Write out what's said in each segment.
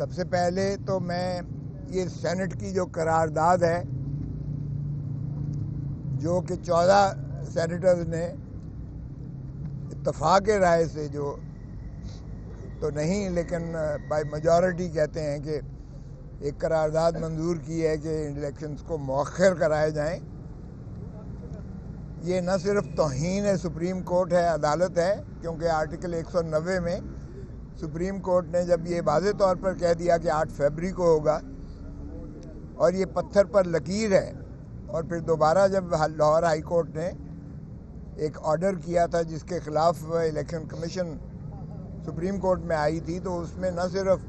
سب سے پہلے تو میں یہ سینٹ کی جو قرارداد ہے جو کہ 14 سینیٹرز نے اتفاق رائے سے جو تو نہیں لیکن بائی میجورٹی کہتے ہیں کہ ایک قرارداد منظور کی ہے کہ الیکشنز کو مؤخر کرائے جائیں، یہ نہ صرف توہین سپریم کورٹ ہے، عدالت ہے، کیونکہ آرٹیکل 190 میں سپریم کورٹ نے جب یہ واضح طور پر کہہ دیا کہ 8 فروری کو ہوگا اور یہ پتھر پر لکیر ہے، اور پھر دوبارہ جب لاہور ہائی کورٹ نے ایک آرڈر کیا تھا جس کے خلاف الیکشن کمیشن سپریم کورٹ میں آئی تھی، تو اس میں نہ صرف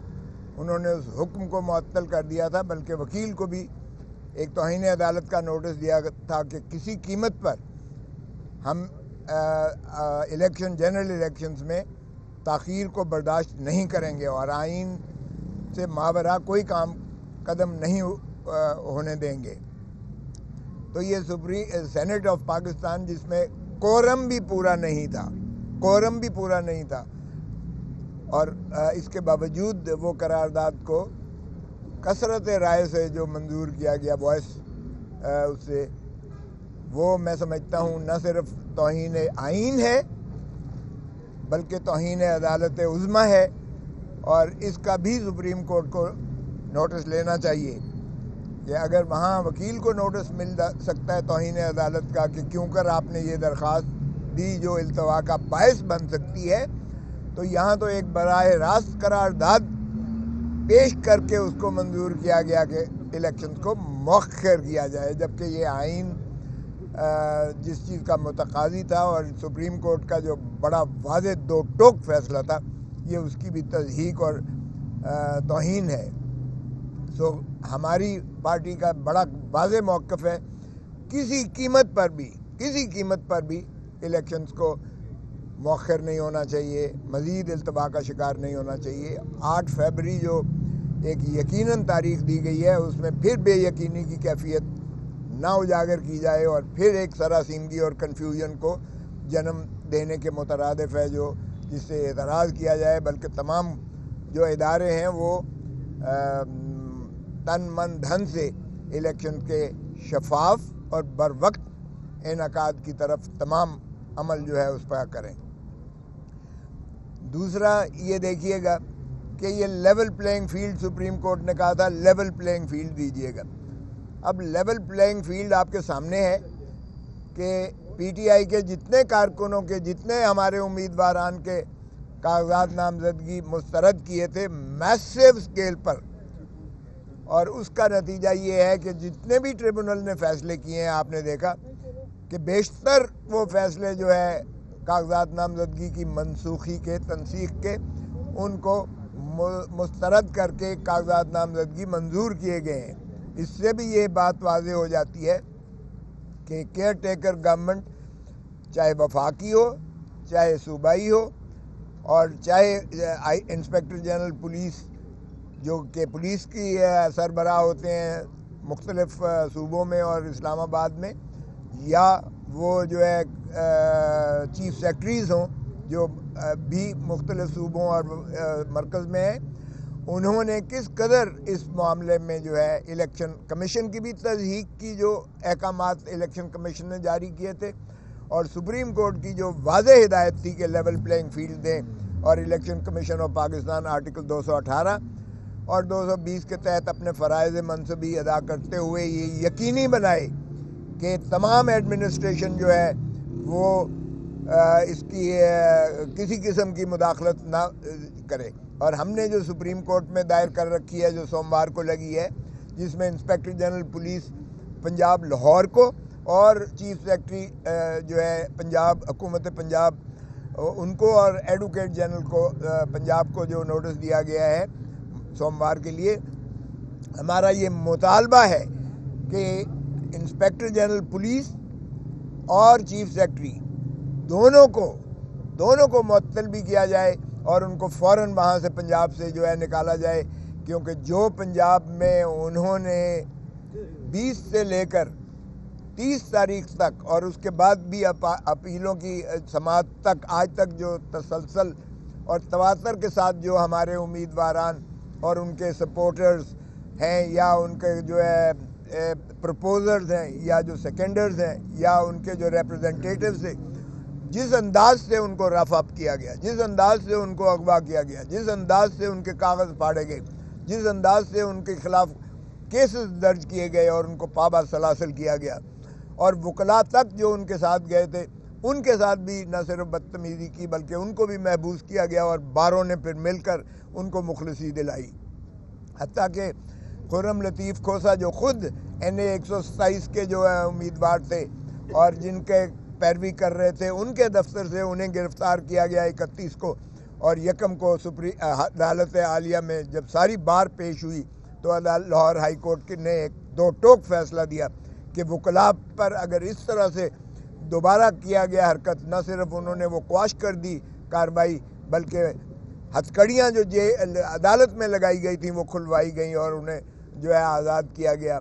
انہوں نے اس حکم کو معطل کر دیا تھا بلکہ وکیل کو بھی ایک توہین عدالت کا نوٹس دیا تھا کہ کسی قیمت پر ہم جنرل الیکشنز میں تاخیر کو برداشت نہیں کریں گے اور آئین سے ماوراء کوئی قدم نہیں ہونے دیں گے۔ تو یہ سینٹ آف پاکستان جس میں کورم بھی پورا نہیں تھا اور اس کے باوجود وہ قرارداد کو کثرت رائے سے جو منظور کیا گیا وائس اس سے، وہ میں سمجھتا ہوں نہ صرف توہین آئین ہے بلکہ توہین عدالت عظمیٰ ہے، اور اس کا بھی سپریم کورٹ کو نوٹس لینا چاہیے کہ اگر وہاں وکیل کو نوٹس مل سکتا ہے توہین عدالت کا کہ کیوں کر آپ نے یہ درخواست دی جو التوا کا باعث بن سکتی ہے، تو یہاں تو ایک براہ راست قرارداد پیش کر کے اس کو منظور کیا گیا کہ الیکشنز کو مؤخر کیا جائے، جبکہ یہ آئین جس چیز کا متقاضی تھا اور سپریم کورٹ کا جو بڑا واضح دو ٹوک فیصلہ تھا، یہ اس کی بھی تضحیق اور توہین ہے۔ ہماری پارٹی کا بڑا واضح موقف ہے، کسی قیمت پر بھی الیکشنز کو مؤخر نہیں ہونا چاہیے، مزید التوا کا شکار نہیں ہونا چاہیے۔ 8 فروری جو ایک یقیناً تاریخ دی گئی ہے، اس میں پھر بے یقینی کی کیفیت نہ اجاگر کی جائے اور پھر ایک سراسیمگی اور کنفیوژن کو جنم دینے کے مترادف ہے جس سے اعتراض کیا جائے، بلکہ تمام جو ادارے ہیں وہ تن من دھن سے الیکشن کے شفاف اور بروقت انعقاد کی طرف تمام عمل جو ہے اس پر کریں۔ دوسرا یہ دیکھیے گا کہ یہ level playing field supreme court نے کہا تھا لیول پلینگ فیلڈ دیجیے گا۔ اب لیول پلینگ فیلڈ آپ کے سامنے ہے کہ پی ٹی آئی کے جتنے کارکنوں کے جتنے ہمارے امیدواران کے کاغذات نامزدگی مسترد کیے تھے میسیو سکیل پر، اور اس کا نتیجہ یہ ہے کہ جتنے بھی ٹریبونل نے فیصلے کیے ہیں آپ نے دیکھا کہ بیشتر وہ فیصلے جو ہے کاغذات نامزدگی کی منسوخی کے تنسیخ کے ان کو مسترد کر کے کاغذات نامزدگی منظور کیے گئے ہیں۔ اس سے بھی یہ بات واضح ہو جاتی ہے کہ کیئر ٹیکر گورنمنٹ چاہے وفاقی ہو چاہے صوبائی ہو اور چاہے انسپیکٹر جنرل پولیس جو کہ پولیس کی سربراہ ہوتے ہیں مختلف صوبوں میں اور اسلام آباد میں، یا وہ جو ہے چیف سیکرٹریز ہوں جو بھی مختلف صوبوں اور مرکز میں ہیں، انہوں نے کس قدر اس معاملے میں جو ہے الیکشن کمیشن کی بھی تضحیق کی، جو احکامات الیکشن کمیشن نے جاری کیے تھے، اور سپریم کورٹ کی جو واضح ہدایت تھی کہ لیول پلینگ فیلڈ دیں، اور election commission of Pakistan article 218 اور 220 کے تحت اپنے فرائض منصبی ادا کرتے ہوئے یہ یقینی بنائے کہ تمام ایڈمنسٹریشن جو ہے وہ اس کی کسی قسم کی مداخلت نہ کرے۔ اور ہم نے جو سپریم کورٹ میں دائر کر رکھی ہے جو سوموار کو لگی ہے، جس میں inspector general police Punjab Lahore کو اور چیف سیکرٹری جو ہے پنجاب حکومت پنجاب ان کو اور ایڈوکیٹ جنرل کو پنجاب کو جو نوٹس دیا گیا ہے سوموار کے لیے، ہمارا یہ مطالبہ ہے کہ انسپیکٹر جنرل پولیس اور چیف سیکرٹری دونوں کو معطل بھی کیا جائے اور ان کو فوراً وہاں سے پنجاب سے جو ہے نکالا جائے، کیونکہ جو پنجاب میں انہوں نے 20 سے لے کر 30 تاریخ تک اور اس کے بعد بھی اپیلوں کی سماعت تک آج تک جو تسلسل اور تواتر کے ساتھ جو ہمارے امیدواران اور ان کے سپورٹرز ہیں یا ان کے جو ہے پرپوزرز ہیں یا جو سیکنڈرز ہیں یا ان کے جو ریپرزنٹیٹیوز تھے، جس انداز سے ان کو رف اپ کیا گیا، جس انداز سے ان کو اغوا کیا گیا، جس انداز سے ان کے کاغذ پھاڑے گئے، جس انداز سے ان کے خلاف کیسز درج کیے گئے اور ان کو پابا سلاسل کیا گیا، اور وکلاء تک جو ان کے ساتھ گئے تھے ان کے ساتھ بھی نہ صرف بدتمیزی کی بلکہ ان کو بھی محبوس کیا گیا، اور باروں نے پھر مل کر ان کو مخلصی دلائی، حتیٰ کہ خرم لطیف کھوسا جو خود NA 127 کے جو ہے امیدوار تھے اور جن کے پیروی کر رہے تھے، ان کے دفتر سے انہیں گرفتار کیا گیا 31 کو، اور یکم کو عدالت عالیہ میں جب ساری بار پیش ہوئی تو لاہور ہائی کورٹ نے ایک دو ٹوک فیصلہ دیا کہ وکلاء پر اگر اس طرح سے دوبارہ کیا گیا حرکت، نہ صرف انہوں نے وہ قواش کر دی کارروائی بلکہ ہتھکڑیاں جو عدالت میں لگائی گئی تھیں وہ کھلوائی گئیں اور انہیں جو ہے آزاد کیا گیا،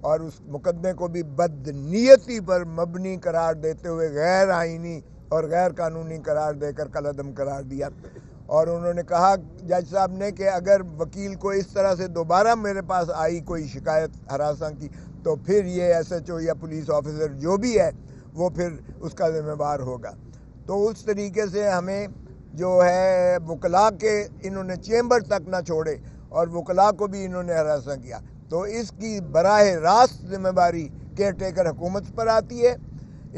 اور اس مقدمے کو بھی بدنیتی پر مبنی قرار دیتے ہوئے غیر آئینی اور غیر قانونی قرار دے کر کالعدم قرار دیا، اور انہوں نے کہا جج صاحب نے کہ اگر وکیل کو اس طرح سے دوبارہ میرے پاس آئی کوئی شکایت ہراساں کی تو پھر یہ SHO یا پولیس آفیسر جو بھی ہے وہ پھر اس کا ذمہ دار ہوگا۔ تو اس طریقے سے ہمیں جو ہے وکلاء کے انہوں نے چیمبر تک نہ چھوڑے اور وکلاء کو بھی انہوں نے ہراساں کیا، تو اس کی براہ راست ذمہ داری کیئر ٹیکر حکومت پر آتی ہے،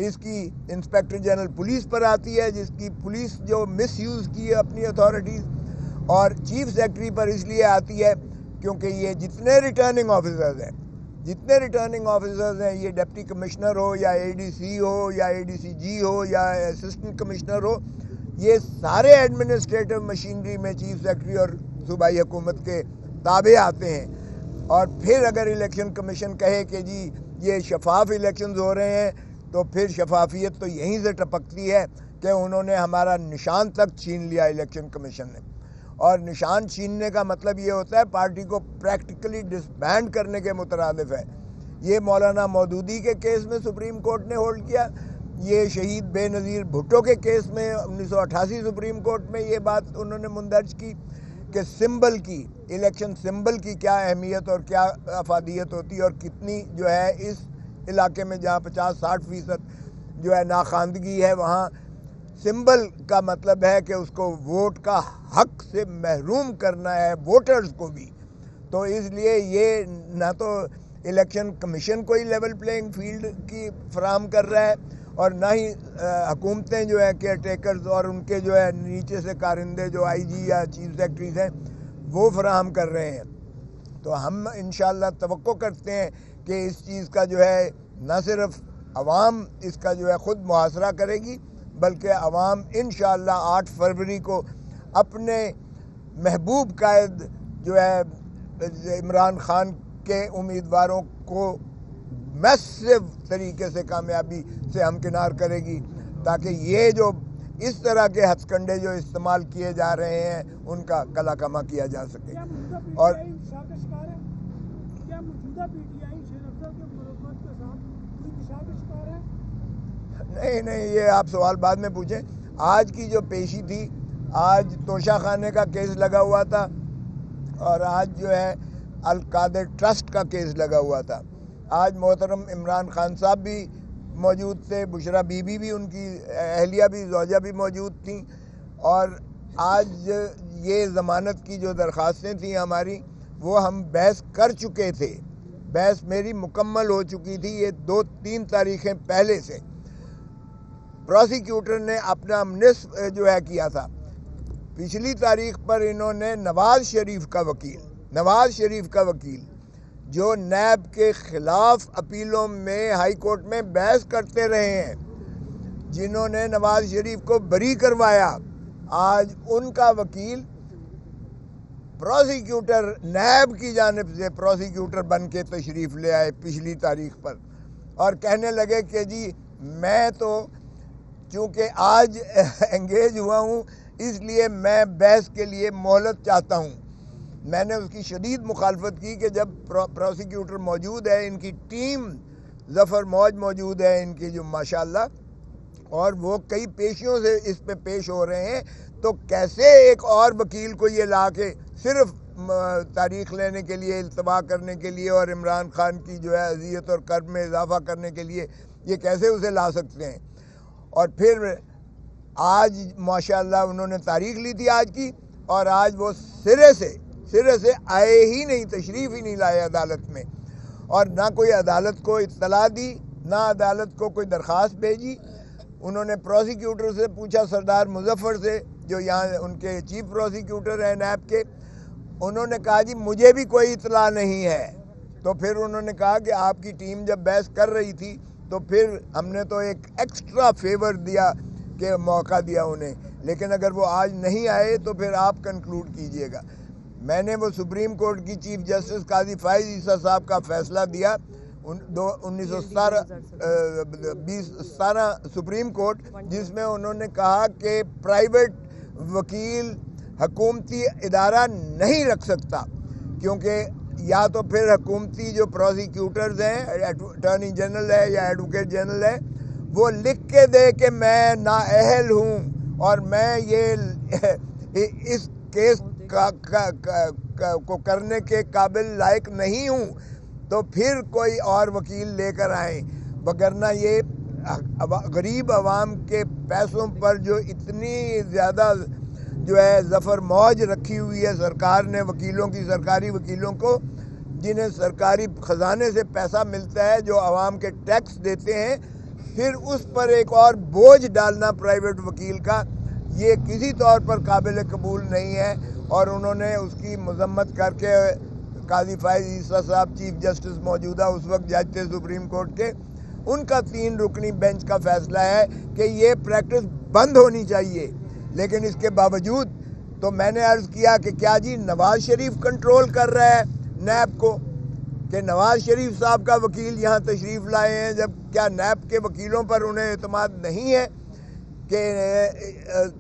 اس کی انسپیکٹر جنرل پولیس پر آتی ہے جس کی پولیس جو مس یوز کی ہے اپنی اتھارٹیز، اور چیف سیکرٹری پر اس لیے آتی ہے کیونکہ یہ جتنے ریٹرننگ آفیسرز ہیں یہ ڈپٹی کمشنر ہو یا ADC ہو یا ADCG ہو یا اسسٹنٹ کمشنر ہو، یہ سارے ایڈمنسٹریٹو مشینری میں چیف سیکرٹری اور صوبائی حکومت کے تابع آتے ہیں، اور پھر اگر الیکشن کمیشن کہے کہ جی یہ شفاف الیکشنز ہو رہے ہیں تو پھر شفافیت تو یہیں سے ٹپکتی ہے کہ انہوں نے ہمارا نشان تک چھین لیا الیکشن کمیشن نے، اور نشان چھیننے کا مطلب یہ ہوتا ہے پارٹی کو پریکٹیکلی ڈسبینڈ کرنے کے مترادف ہے۔ یہ مولانا مودودی کے کیس میں سپریم کورٹ نے ہولڈ کیا، یہ شہید بے نظیر بھٹو کے کیس میں 1988 سپریم کورٹ میں یہ بات انہوں نے مندرج کی کہ سمبل کی الیکشن سمبل کی کیا اہمیت اور کیا افادیت ہوتی ہے، اور کتنی جو ہے اس علاقے میں جہاں 50-60% جو ہے ناخواندگی ہے وہاں سمبل کا مطلب ہے کہ اس کو ووٹ کا حق سے محروم کرنا ہے ووٹرز کو بھی، تو اس لیے یہ نہ تو الیکشن کمیشن کوئی لیول پلینگ فیلڈ کی فراہم کر رہا ہے اور نہ ہی حکومتیں جو ہے کیئر ٹیکرز اور ان کے جو ہے نیچے سے کارندے جو IG یا چیف سیکرٹریز ہیں وہ فراہم کر رہے ہیں۔ تو ہم انشاءاللہ توقع کرتے ہیں کہ اس چیز کا جو ہے نہ صرف عوام اس کا جو ہے خود محاصرہ کرے گی بلکہ عوام انشاءاللہ 8 فروری کو اپنے محبوب قائد جو ہے عمران خان کے امیدواروں کو میسو طریقے سے کامیابی سے ہمکنار کرے گی، تاکہ یہ جو اس طرح کے ہتھ کنڈے جو استعمال کیے جا رہے ہیں ان کا کلا کما کیا جا سکے۔ اور نہیں یہ آپ سوال بعد میں پوچھیں۔ آج کی جو پیشی تھی، آج توشہ خانے کا کیس لگا ہوا تھا اور آج جو ہے القادر ٹرسٹ کا کیس لگا ہوا تھا۔ آج محترم عمران خان صاحب بھی موجود تھے، بشرا بی بی بھی ان کی اہلیہ بھی زوجہ بھی موجود تھیں، اور آج یہ ضمانت کی جو درخواستیں تھیں ہماری وہ ہم بحث کر چکے تھے، بحث میری مکمل ہو چکی تھی، یہ 2-3 تاریخیں پہلے سے۔ پروسیکیوٹر نے اپنا نصف جو ہے کیا تھا، پچھلی تاریخ پر انہوں نے نواز شریف کا وکیل جو نیب کے خلاف اپیلوں میں ہائی کورٹ میں بحث کرتے رہے ہیں، جنہوں نے نواز شریف کو بری کروایا، آج ان کا وکیل پروسیکیوٹر نیب کی جانب سے پروسیکیوٹر بن کے تشریف لے آئے پچھلی تاریخ پر، اور کہنے لگے کہ جی میں تو چونکہ آج انگیج ہوا ہوں اس لیے میں بحث کے لیے مہلت چاہتا ہوں۔ میں نے اس کی شدید مخالفت کی کہ جب پروسیکیوٹر موجود ہے، ان کی ٹیم ظفر موج موجود ہے ان کی جو ماشاءاللہ، اور وہ کئی پیشیوں سے اس پہ پیش ہو رہے ہیں، تو کیسے ایک اور وکیل کو یہ لا کے صرف تاریخ لینے کے لیے، التوا کرنے کے لیے اور عمران خان کی جو ہے اذیت اور کرب میں اضافہ کرنے کے لیے یہ کیسے اسے لا سکتے ہیں؟ اور پھر آج ماشاءاللہ انہوں نے تاریخ لی تھی آج کی، اور آج وہ سرے سے آئے ہی نہیں، تشریف ہی نہیں لائے عدالت میں، اور نہ کوئی عدالت کو اطلاع دی، نہ عدالت کو کوئی درخواست بھیجی۔ انہوں نے پروسیکیوٹر سے پوچھا، سردار مظفر سے، جو یہاں ان کے چیف پروسیکیوٹر ہیں نیب کے، انہوں نے کہا جی مجھے بھی کوئی اطلاع نہیں ہے۔ تو پھر انہوں نے کہا کہ آپ کی ٹیم جب بحث کر رہی تھی تو پھر ہم نے تو ایک ایکسٹرا فیور دیا کہ موقع دیا انہیں، لیکن اگر وہ آج نہیں آئے تو پھر آپ کنکلوڈ کیجئے گا۔ میں نے وہ سپریم کورٹ کی چیف جسٹس قاضی فائز عیسیٰ صاحب کا فیصلہ دیا 1917 سپریم کورٹ، جس میں انہوں نے کہا کہ پرائیویٹ وکیل حکومتی ادارہ نہیں رکھ سکتا، کیونکہ یا تو پھر حکومتی جو پروسیکیوٹرز ہیں، اٹارنی جنرل ہے یا ایڈوکیٹ جنرل ہے، وہ لکھ کے دے کہ میں نااہل ہوں اور میں اس کیس کو کرنے کے قابل لائق نہیں ہوں، تو پھر کوئی اور وکیل لے کر آئیں، وگرنہ یہ غریب عوام کے پیسوں پر جو اتنی زیادہ جو ہے ظفر موج رکھی ہوئی ہے سرکار نے وکیلوں کی، سرکاری وکیلوں کو، جنہیں سرکاری خزانے سے پیسہ ملتا ہے، جو عوام کے ٹیکس دیتے ہیں، پھر اس پر ایک اور بوجھ ڈالنا پرائیویٹ وکیل کا، یہ کسی طور پر قابل قبول نہیں ہے۔ اور انہوں نے اس کی مذمت کر کے قاضی فائز عیسیٰ صاحب چیف جسٹس موجودہ اس وقت جج تھے سپریم کورٹ کے، ان کا 3 رکنی بینچ کا فیصلہ ہے کہ یہ پریکٹس بند ہونی چاہیے۔ لیکن اس کے باوجود تو میں نے عرض کیا کہ کیا جی نواز شریف کنٹرول کر رہا ہے نیب کو، کہ نواز شریف صاحب کا وکیل یہاں تشریف لائے ہیں، جب کیا نیب کے وکیلوں پر انہیں اعتماد نہیں ہے کہ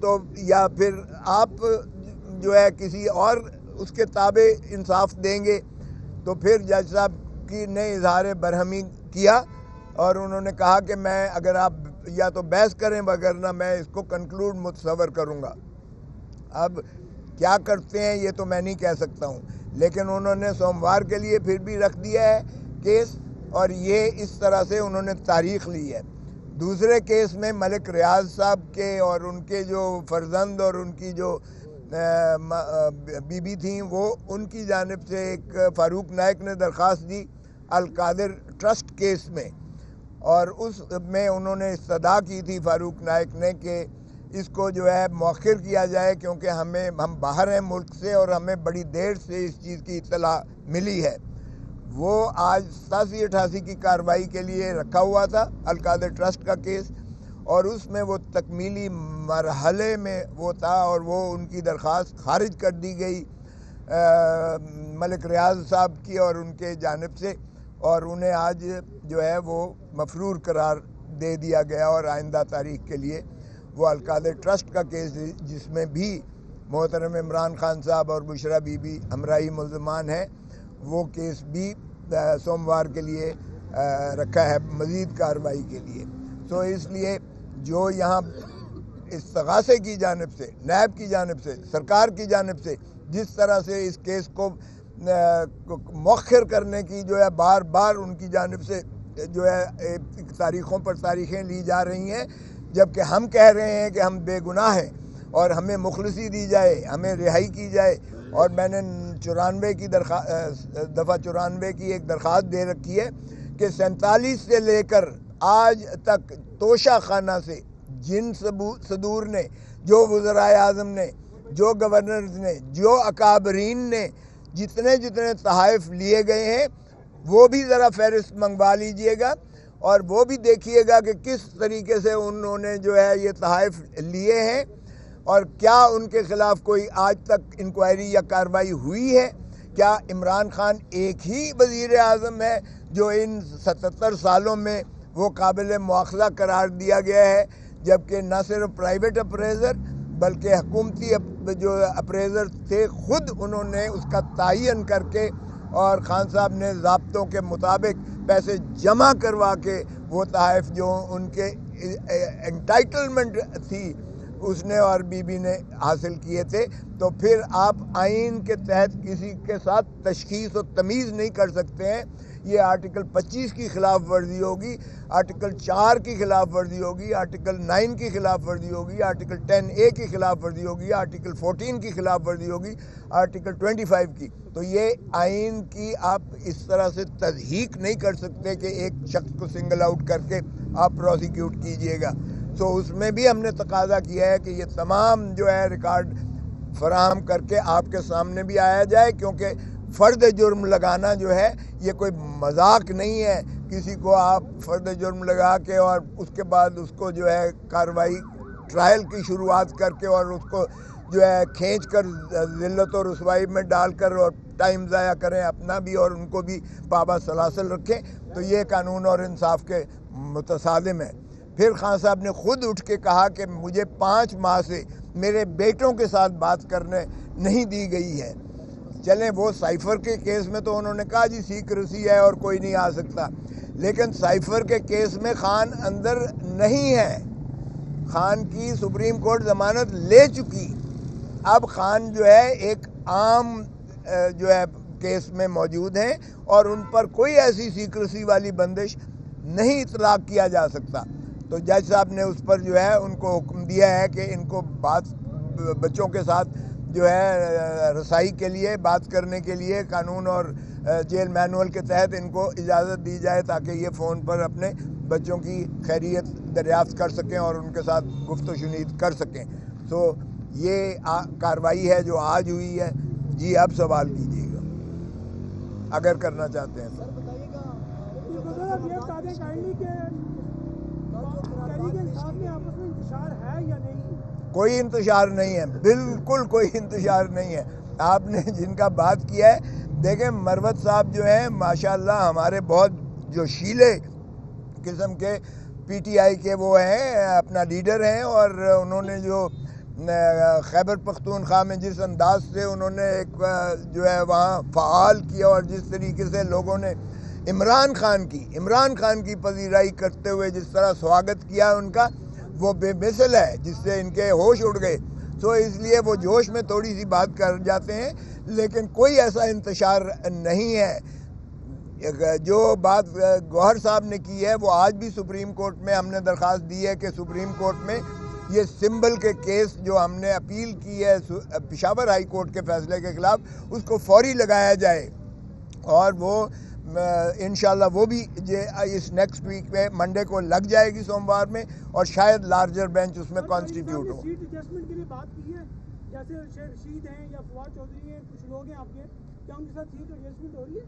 تو یا پھر آپ جو ہے کسی اور اس کے تابع انصاف دیں گے؟ تو پھر جج صاحب کی نے اظہار برہمی کیا اور انہوں نے کہا کہ میں اگر آپ یا تو بحث کریں وگرنہ میں اس کو کنکلوڈ متصور کروں گا۔ اب کیا کرتے ہیں یہ تو میں نہیں کہہ سکتا ہوں، لیکن انہوں نے سوموار کے لیے پھر بھی رکھ دیا ہے کیس، اور یہ اس طرح سے انہوں نے تاریخ لی ہے۔ دوسرے کیس میں ملک ریاض صاحب کے اور ان کے جو فرزند اور ان کی جو بیوی تھیں، وہ ان کی جانب سے ایک فاروق نائک نے درخواست دی القادر ٹرسٹ کیس میں، اور اس میں انہوں نے استدعا کی تھی فاروق نائک نے کہ اس کو جو ہے مؤخر کیا جائے، کیونکہ ہم باہر ہیں ملک سے اور ہمیں بڑی دیر سے اس چیز کی اطلاع ملی ہے۔ وہ آج 87-88 کی کارروائی کے لیے رکھا ہوا تھا القادر ٹرسٹ کا کیس، اور اس میں وہ تکمیلی مرحلے میں وہ تھا، اور وہ ان کی درخواست خارج کر دی گئی ملک ریاض صاحب کی اور ان کے جانب سے، اور انہیں آج جو ہے وہ مفرور قرار دے دیا گیا، اور آئندہ تاریخ کے لیے وہ القادر ٹرسٹ کا کیس جس میں بھی محترم عمران خان صاحب اور بشرا بی بی ہمراہی ملزمان ہیں، وہ کیس بھی سوموار کے لیے رکھا ہے مزید کارروائی کے لیے۔ تو اس لیے جو یہاں استغاثے کی جانب سے، نیب کی جانب سے، سرکار کی جانب سے جس طرح سے اس کیس کو مؤخر کرنے کی جو ہے بار بار ان کی جانب سے جو ہے تاریخوں پر تاریخیں لی جا رہی ہیں، جبکہ ہم کہہ رہے ہیں کہ ہم بے گناہ ہیں اور ہمیں مخلصی دی جائے، ہمیں رہائی کی جائے، اور میں نے 94 کی دفعہ 94 کی ایک درخواست دے رکھی ہے کہ 47 سے لے کر آج تک توشہ خانہ سے جن صدور نے، جو وزرائے اعظم نے، جو گورنرز نے، جو اکابرین نے جتنے تحائف لیے گئے ہیں، وہ بھی ذرا فہرست منگوا لیجئے گا، اور وہ بھی دیکھیے گا کہ کس طریقے سے انہوں نے جو ہے یہ تحائف لیے ہیں، اور کیا ان کے خلاف کوئی آج تک انکوائری یا کارروائی ہوئی ہے؟ کیا عمران خان ایک ہی وزیر اعظم ہے جو ان 77 سالوں میں وہ قابل مواخذہ قرار دیا گیا ہے، جبکہ نہ صرف پرائیویٹ اپریزر بلکہ حکومتی جو اپریزر تھے خود انہوں نے اس کا تعین کر کے، اور خان صاحب نے ضابطوں کے مطابق پیسے جمع کروا کے وہ تحائف جو ان کے انٹائٹلمنٹ تھی اس نے اور بی بی نے حاصل کیے تھے، تو پھر آپ آئین کے تحت کسی کے ساتھ تشخیص و تمیز نہیں کر سکتے ہیں۔ یہ آرٹیکل 25 کی خلاف ورزی ہوگی، آرٹیکل 4 کی خلاف ورزی ہوگی، آرٹیکل 9 کی خلاف ورزی ہوگی، آرٹیکل 10A کی خلاف ورزی ہوگی، آرٹیکل 14 کی خلاف ورزی ہوگی، آرٹیکل 25 کی۔ تو یہ آئین کی آپ اس طرح سے تضحیق نہیں کر سکتے کہ ایک شخص کو سنگل آؤٹ کر کے آپ پروسیکیوٹ کیجئے گا۔ تو اس میں بھی ہم نے تقاضا کیا ہے کہ یہ تمام جو ہے ریکارڈ فراہم کر کے آپ کے سامنے بھی آیا جائے، کیونکہ فرد جرم لگانا جو ہے یہ کوئی مذاق نہیں ہے۔ کسی کو آپ فرد جرم لگا کے اور اس کے بعد اس کو جو ہے کارروائی ٹرائل کی شروعات کر کے اور اس کو جو ہے کھینچ کر ذلت و رسوائی میں ڈال کر اور ٹائم ضائع کریں اپنا بھی اور ان کو بھی پابند سلاسل رکھیں، تو یہ قانون اور انصاف کے متصادم ہے۔ پھر خان صاحب نے خود اٹھ کے کہا کہ مجھے 5 ماہ سے میرے بیٹوں کے ساتھ بات کرنے نہیں دی گئی ہے۔ چلیں وہ سائفر کے کیس میں تو انہوں نے کہا جی سیکریسی ہے اور کوئی نہیں آ سکتا، لیکن سائفر کے کیس میں خان اندر نہیں ہے، خان کی سپریم کورٹ ضمانت لے چکی۔ اب خان جو ہے ایک عام جو ہے کیس میں موجود ہیں اور ان پر کوئی ایسی سیکریسی والی بندش نہیں اطلاق کیا جا سکتا۔ تو جج صاحب نے اس پر جو ہے ان کو حکم دیا ہے کہ ان کو بچوں کے ساتھ جو ہے رسائی کے لیے بات کرنے کے لیے قانون اور جیل مینول کے تحت ان کو اجازت دی جائے تاکہ یہ فون پر اپنے بچوں کی خیریت دریافت کر سکیں اور ان کے ساتھ گفت و شنید کر سکیں۔ تو یہ کارروائی ہے جو آج ہوئی ہے۔ جی اب سوال کیجیے گا اگر کرنا چاہتے ہیں تو۔ کوئی انتشار نہیں ہے، بالکل کوئی انتشار نہیں ہے۔ آپ نے جن کا بات کیا ہے، دیکھیں مروت صاحب جو ہیں ماشاءاللہ ہمارے بہت جوشیلے قسم کے پی ٹی آئی کے وہ ہیں، اپنا لیڈر ہیں، اور انہوں نے جو خیبر پختونخوا میں جس انداز سے انہوں نے ایک جو ہے وہاں فعال کیا اور جس طریقے سے لوگوں نے عمران خان کی پذیرائی کرتے ہوئے جس طرح سواگت کیا ان کا، وہ بے مثل ہے، جس سے ان کے ہوش اڑ گئے۔ تو اس لیے وہ جوش میں تھوڑی سی بات کر جاتے ہیں، لیکن کوئی ایسا انتشار نہیں ہے۔ جو بات گوہر صاحب نے کی ہے وہ آج بھی سپریم کورٹ میں ہم نے درخواست دی ہے کہ سپریم کورٹ میں یہ سمبل کے کیس جو ہم نے اپیل کی ہے پشاور ہائی کورٹ کے فیصلے کے خلاف، اس کو فوری لگایا جائے، اور وہ انشاءاللہ وہ بھی اس نیکسٹ ویک میں منڈے کو لگ جائے گی، سوموار میں، اور شاید لارجر بینچ اس میں کانسٹیٹیوٹ ہو۔ سیٹ ایڈجسٹمنٹ کے لیے بات کی ہے، جیسے شیخ رشید ہیں یا فواد چودھری ہیں، کچھ لوگ ہیں آپ کے، کیا ان کے ساتھ سیٹ ایڈجسٹمنٹ ہو رہی ہے؟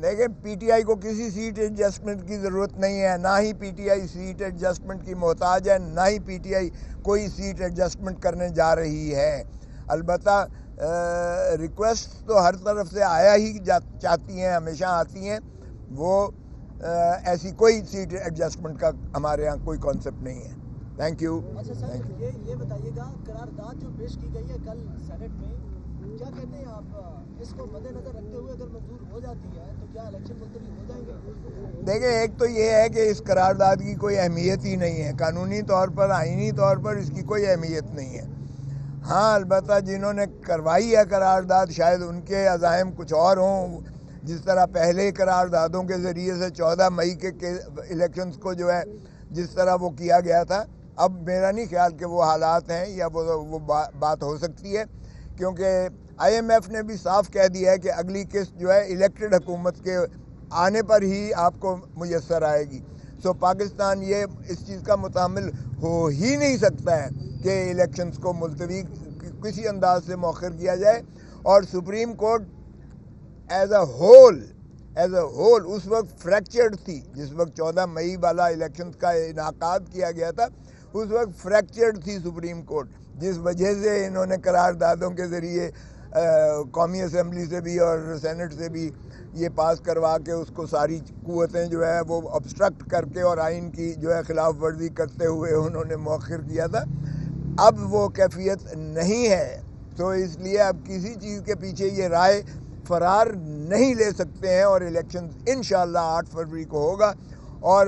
دیکھیں پی ٹی آئی کو کسی سیٹ ایڈجسٹمنٹ کی ضرورت نہیں ہے، نہ ہی پی ٹی آئی سیٹ ایڈجسٹمنٹ کی محتاج ہے، نہ ہی پی ٹی آئی کوئی سیٹ ایڈجسٹمنٹ کرنے جا رہی ہے۔ البتہ ریکویسٹ تو ہر طرف سے آیا ہی چاہتی ہیں، ہمیشہ آتی ہیں، وہ ایسی کوئی سیٹ ایڈجسٹمنٹ کا ہمارے ہاں کوئی کانسیپٹ نہیں ہے۔ Thank you. اچھا سر یہ بتائیے گا، قرارداد جو پیش کی گئی ہے کل سینٹ میں، کیا کہتے ہیں آپ، اس کو مد نظر رکھتے ہوئے اگر منظور ہو جاتی ہے تو کیا الیکشن ملتوی ہو جائیں گے؟ دیکھیں ایک تو یہ ہے کہ اس قرارداد کی کوئی اہمیت ہی نہیں ہے، قانونی طور پر آئینی طور پر اس کی کوئی اہمیت نہیں ہے۔ ہاں البتہ جنہوں نے کروائی ہے قرارداد شاید ان کے عزائم کچھ اور ہوں، جس طرح پہلے قراردادوں کے ذریعے سے 14 مئی کے الیکشنز کو جو ہے جس طرح وہ کیا گیا تھا، اب میرا نہیں خیال کہ وہ حالات ہیں یا وہ بات ہو سکتی ہے، کیونکہ آئی ایم ایف نے بھی صاف کہہ دیا ہے کہ اگلی قسط جو ہے الیکٹڈ حکومت کے آنے پر ہی آپ کو میسر آئے گی۔ سو پاکستان یہ اس چیز کا متحمل ہو ہی نہیں سکتا ہے کہ الیکشنز کو ملتوی کسی انداز سے مؤخر کیا جائے، اور supreme court as a whole اس وقت فریکچرڈ تھی، جس وقت 14 مئی والا الیکشن کا انعقاد کیا گیا تھا اس وقت فریکچرڈ تھی سپریم کورٹ، جس وجہ سے انہوں نے قراردادوں کے ذریعے قومی اسمبلی سے بھی اور سینٹ سے بھی یہ پاس کروا کے اس کو ساری قوتیں جو ہے وہ obstruct کر کے اور آئین کی جو ہے خلاف ورزی کرتے ہوئے انہوں نے مؤخر کیا تھا۔ اب وہ کیفیت نہیں ہے، تو اس لیے اب کسی چیز کے پیچھے یہ رائے فرار نہیں لے سکتے ہیں، اور الیکشن انشاءاللہ 8 فروری کو ہوگا، اور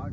8